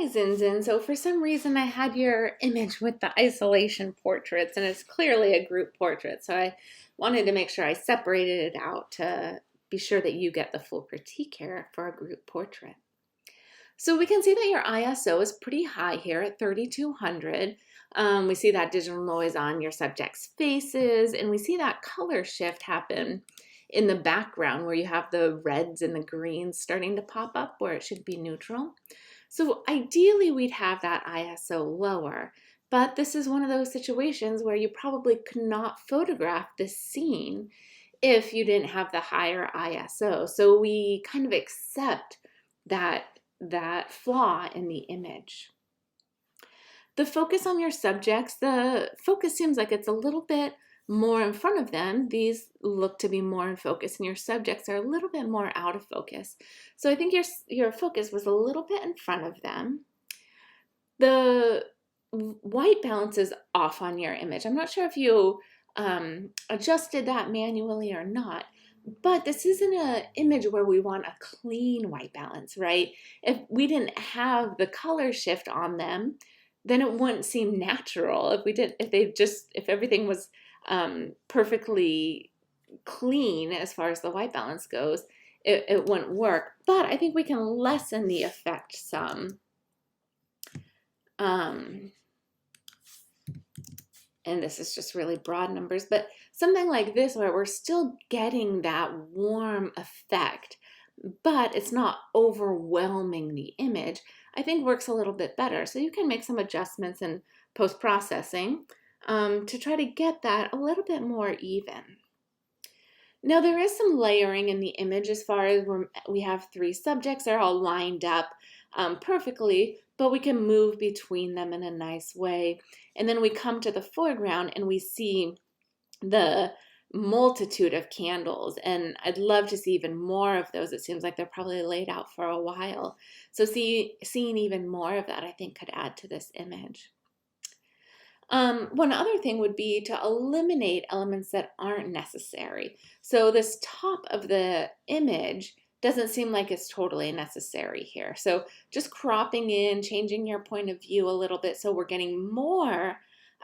Hi, ZinZin. So for some reason I had your image with the isolation portraits, and it's clearly a group portrait. So I wanted to make sure I separated it out to be sure that you get the full critique here for a group portrait. So we can see that your ISO is pretty high here at 3200. We see that digital noise on your subject's faces, and we see that color shift happen in the background where you have the reds and the greens starting to pop up where it should be neutral. So ideally we'd have that ISO lower, but this is one of those situations where you probably could not photograph this scene if you didn't have the higher ISO. So we kind of accept that flaw in the image. The focus on your subjects, the focus seems like it's a little bit more in front of them. These look to be more in focus, and your subjects are a little bit more out of focus. So I think your focus was a little bit in front of them. The white balance is off on your image. I'm not sure if you adjusted that manually or not, but this isn't an image where we want a clean white balance, right? If we didn't have the color shift on them, then it wouldn't seem natural. If everything was perfectly clean as far as the white balance goes, it wouldn't work. But I think we can lessen the effect some. And this is just really broad numbers, but something like this where we're still getting that warm effect, but it's not overwhelming the image, I think works a little bit better. So you can make some adjustments in post-processing to try to get that a little bit more even. Now there is some layering in the image as far as we have three subjects. They're all lined up perfectly, but we can move between them in a nice way. And then we come to the foreground and we see the multitude of candles, and I'd love to see even more of those. It seems like they're probably laid out for a while. So seeing even more of that, I think, could add to this image. One other thing would be to eliminate elements that aren't necessary. So this top of the image doesn't seem like it's totally necessary here. So just cropping in, changing your point of view a little bit so we're getting more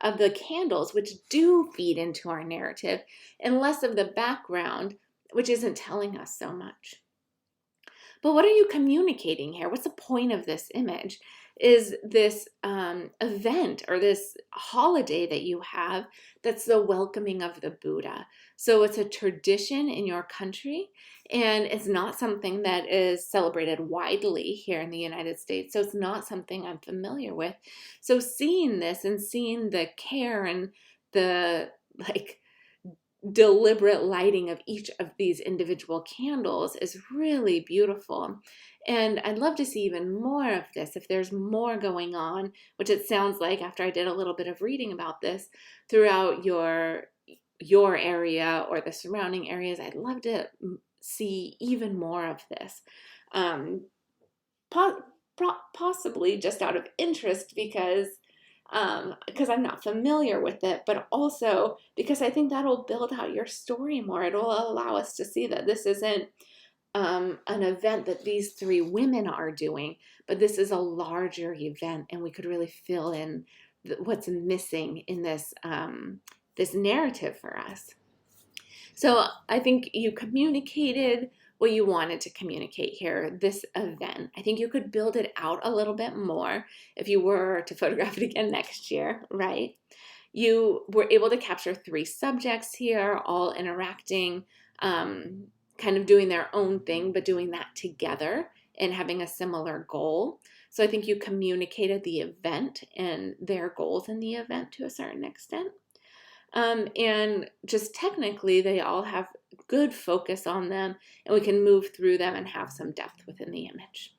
of the candles, which do feed into our narrative, and less of the background, which isn't telling us so much. But what are you communicating here? What's the point of this image? Is this event or this holiday that you have that's the welcoming of the Buddha. So it's a tradition in your country, and it's not something that is celebrated widely here in the United States. So it's not something I'm familiar with. So seeing this and seeing the care and the deliberate lighting of each of these individual candles is really beautiful. And I'd love to see even more of this if there's more going on, which it sounds like after I did a little bit of reading about this throughout your area or the surrounding areas. I'd love to see even more of this. Possibly just out of interest because I'm not familiar with it, but also because I think that'll build out your story more. It'll allow us to see that this isn't an event that these three women are doing, but this is a larger event, and we could really fill in what's missing in this this narrative for us. So I think you communicated what you wanted to communicate here, this event. I think you could build it out a little bit more if you were to photograph it again next year, right? You were able to capture three subjects here, all interacting, kind of doing their own thing, but doing that together and having a similar goal. So I think you communicated the event and their goals in the event to a certain extent. And just technically, they all have good focus on them, and we can move through them and have some depth within the image.